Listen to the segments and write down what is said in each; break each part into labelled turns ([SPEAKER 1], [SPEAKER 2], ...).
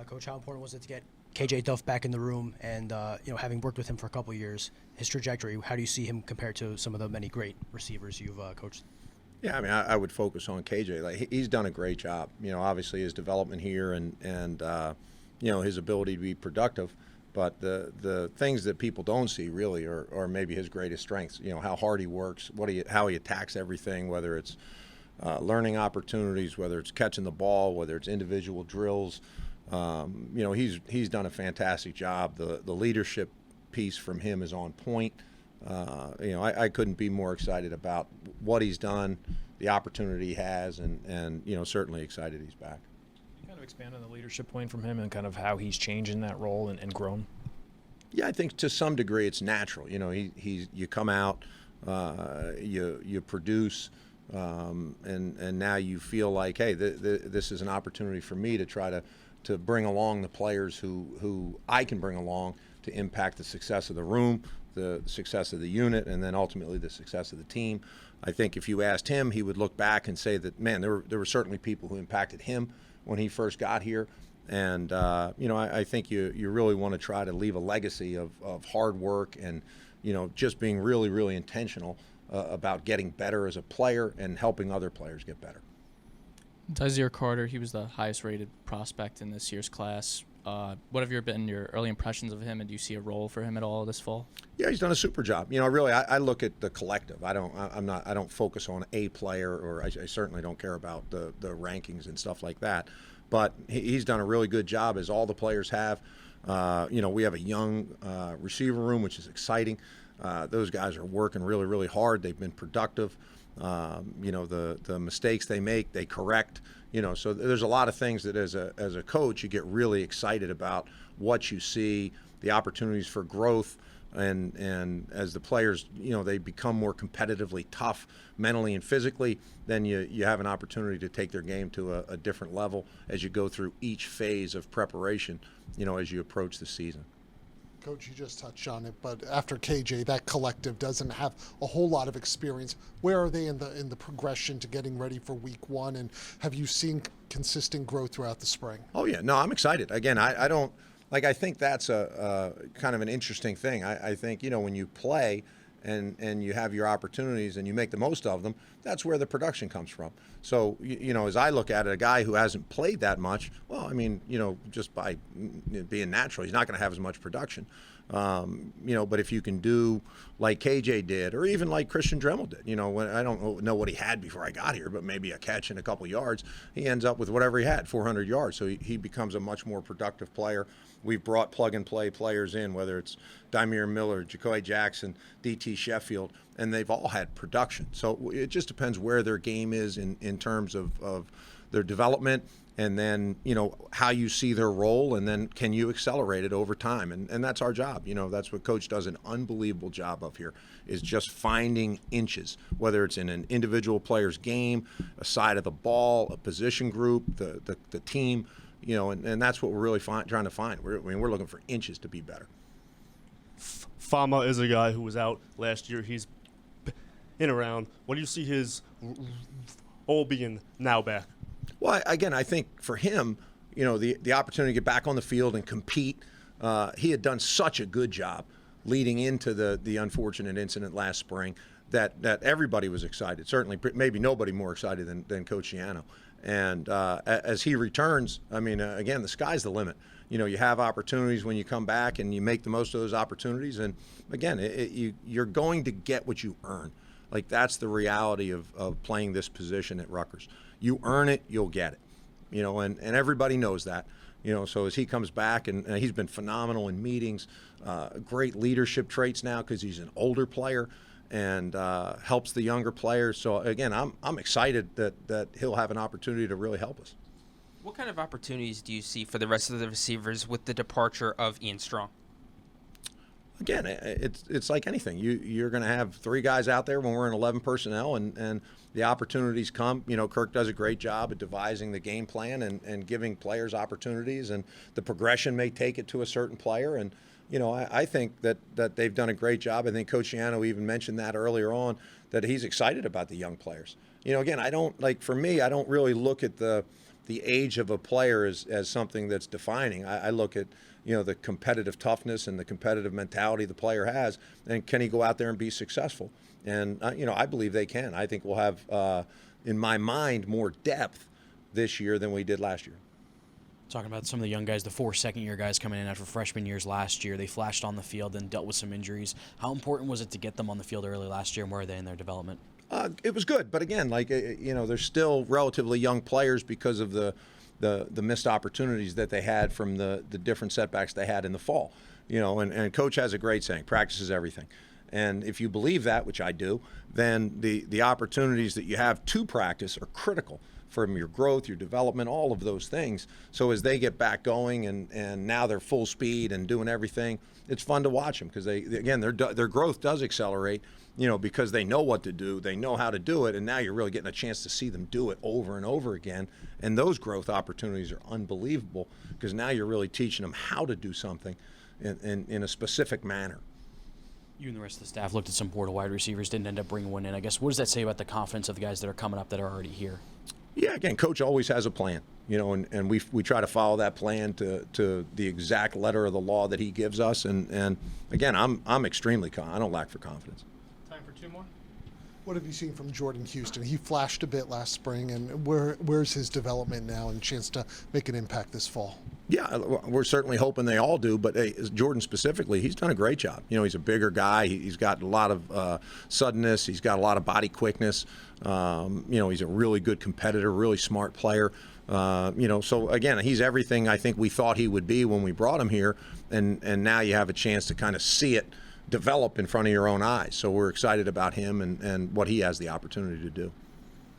[SPEAKER 1] Coach, how important was it to get KJ Duff back in the room? And having worked with him for a couple of years, his trajectory, how do you see him compared to some of the many great receivers you've coached?
[SPEAKER 2] Yeah, I mean, I would focus on KJ. Like he's done a great job. Obviously his development here and his ability to be productive. But the things that people don't see really are maybe his greatest strengths. How hard he works, how he attacks everything, whether it's learning opportunities, whether it's catching the ball, whether it's individual drills. He's done a fantastic job. The leadership piece from him is on point. I couldn't be more excited about what he's done, the opportunity he has, and certainly excited he's back.
[SPEAKER 3] Can you kind of expand on the leadership point from him and kind of how he's changed in that role and grown?
[SPEAKER 2] Yeah, I think to some degree it's natural. You come out, you produce, and now you feel like, hey, this is an opportunity for me to try to bring along the players who I can bring along to impact the success of the room, the success of the unit, and then ultimately the success of the team. I think if you asked him, he would look back and say that, man, there were certainly people who impacted him when he first got here. And, I think you really want to try to leave a legacy of hard work and, just being really, really intentional about getting better as a player and helping other players get better.
[SPEAKER 4] Tyzir Carter, he was the highest rated prospect in this year's class. What have been your early impressions of him, and do you see a role for him at all this fall?
[SPEAKER 2] Yeah, he's done a super job. Really, I look at the collective. I don't focus on a player, or I certainly don't care about the rankings and stuff like that. But he's done a really good job, as all the players have. We have a young receiver room, which is exciting. Those guys are working really, really hard. They've been productive. The mistakes they make, they correct. So there's a lot of things that as a coach you get really excited about what you see, the opportunities for growth, and as the players, they become more competitively tough mentally and physically, then you have an opportunity to take their game to a different level as you go through each phase of preparation, as you approach the season.
[SPEAKER 5] Coach, you just touched on it, but after KJ, that collective doesn't have a whole lot of experience. Where are they in the progression to getting ready for week one, and have you seen consistent growth throughout the spring?
[SPEAKER 2] Oh yeah, no, I'm excited. Again, I don't I think that's a kind of an interesting thing. I think when you play and you have your opportunities and you make the most of them, that's where the production comes from. So, as I look at it, a guy who hasn't played that much, well, just by being natural, he's not going to have as much production. But if you can do like KJ did, or even like Christian Dremel did, when I don't know what he had before I got here, but maybe a catch and a couple yards, he ends up with whatever he had, 400 yards. So he becomes a much more productive player. We've brought plug-and-play players in, whether it's Dymere Miller, Jacoy Jackson, D.T. Sheffield, and they've all had production. So it just depends where their game is in terms of their development, and then, how you see their role, and then can you accelerate it over time? And that's our job. That's what Coach does an unbelievable job of here, is just finding inches, whether it's in an individual player's game, a side of the ball, a position group, the team. And that's what we're really trying to find. We're looking for inches to be better.
[SPEAKER 6] Fama is a guy who was out last year. He's in around. What do you see his role being now back?
[SPEAKER 2] Well, again, I think for him, the opportunity to get back on the field and compete, he had done such a good job leading into the unfortunate incident last spring that everybody was excited. Certainly, maybe nobody more excited than Coach Shiano. And as he returns, again, the sky's the limit. You have opportunities when you come back, and you make the most of those opportunities. And again, you're going to get what you earn. Like, that's the reality of playing this position at Rutgers. You earn it, you'll get it. And everybody knows that. So as he comes back, and he's been phenomenal in meetings, great leadership traits now because he's an older player, and helps the younger players. So again, I'm excited that he'll have an opportunity to really help us.
[SPEAKER 7] What kind of opportunities do you see for the rest of the receivers with the departure of Ian Strong?
[SPEAKER 2] Again, it's like anything. You're going to have three guys out there when we're in 11 personnel, and the opportunities come. Kirk does a great job at devising the game plan and giving players opportunities, and the progression may take it to a certain player. And I think that they've done a great job. I think Coach Shiano even mentioned that earlier on, that he's excited about the young players. Again, for me, I don't really look at the the age of a player as something that's defining. I look at, the competitive toughness and the competitive mentality the player has, and can he go out there and be successful? And, I believe they can. I think we'll have, in my mind, more depth this year than we did last year.
[SPEAKER 8] Talking about some of the young guys, the 4 second-year guys coming in after freshman years last year, they flashed on the field and dealt with some injuries. How important was it to get them on the field early last year, and where are they in their development?
[SPEAKER 2] It was good, but again, they're still relatively young players because of the missed opportunities that they had from the different setbacks they had in the fall. And Coach has a great saying: practice is everything. And if you believe that, which I do, then the opportunities that you have to practice are critical from your growth, your development, all of those things. So as they get back going and now they're full speed and doing everything, it's fun to watch them because their growth does accelerate, because they know what to do, they know how to do it, and now you're really getting a chance to see them do it over and over again. And those growth opportunities are unbelievable because now you're really teaching them how to do something in a specific manner.
[SPEAKER 8] You and the rest of the staff looked at some portal wide receivers, didn't end up bringing one in. I guess, what does that say about the confidence of the guys that are coming up that are already here?
[SPEAKER 2] Yeah, again, Coach always has a plan, and we try to follow that plan to the exact letter of the law that he gives us. And again, I'm extremely I don't lack for confidence.
[SPEAKER 3] Time for 2 more.
[SPEAKER 5] What have you seen from Jordan Houston? He flashed a bit last spring, and where's his development now and chance to make an impact this fall?
[SPEAKER 2] Yeah, we're certainly hoping they all do, but Jordan specifically, he's done a great job. He's a bigger guy. He's got a lot of suddenness. He's got a lot of body quickness. He's a really good competitor, really smart player. So again, he's everything I think we thought he would be when we brought him here, and now you have a chance to kind of see it develop in front of your own eyes. So we're excited about him and what he has the opportunity to do.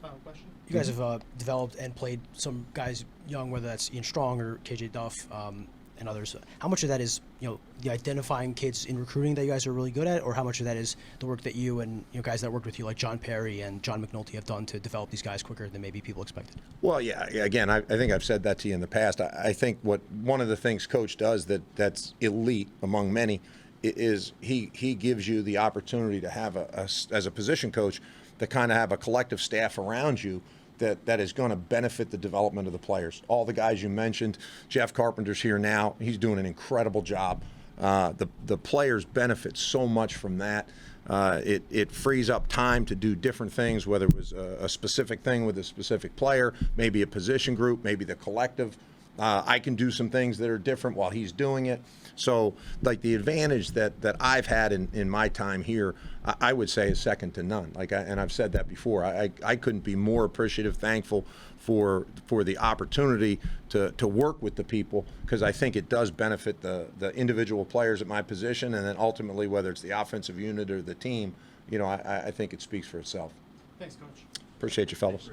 [SPEAKER 3] Final question.
[SPEAKER 1] You guys have developed and played some guys young, whether that's Ian Strong or KJ Duff and others. How much of that is the identifying kids in recruiting that you guys are really good at, or how much of that is the work that you and guys that worked with you like John Perry and John McNulty have done to develop these guys quicker than maybe people expected?
[SPEAKER 2] Well, yeah. Again, I think I've said that to you in the past. I think one of the things Coach does that's elite among many is he gives you the opportunity to have as a position coach to kind of have a collective staff around you that is going to benefit the development of the players. All the guys you mentioned, Jeff Carpenter's here now. He's doing an incredible job. The players benefit so much from that. It frees up time to do different things, whether it was a specific thing with a specific player, maybe a position group, maybe the collective. I can do some things that are different while he's doing it. So, like, the advantage that I've had in my time here, I would say is second to none. And I've said that before. I couldn't be more appreciative, thankful for the opportunity to work with the people, because I think it does benefit the individual players at my position, and then ultimately, whether it's the offensive unit or the team, I think it speaks for itself.
[SPEAKER 3] Thanks, Coach.
[SPEAKER 2] Appreciate you, fellas.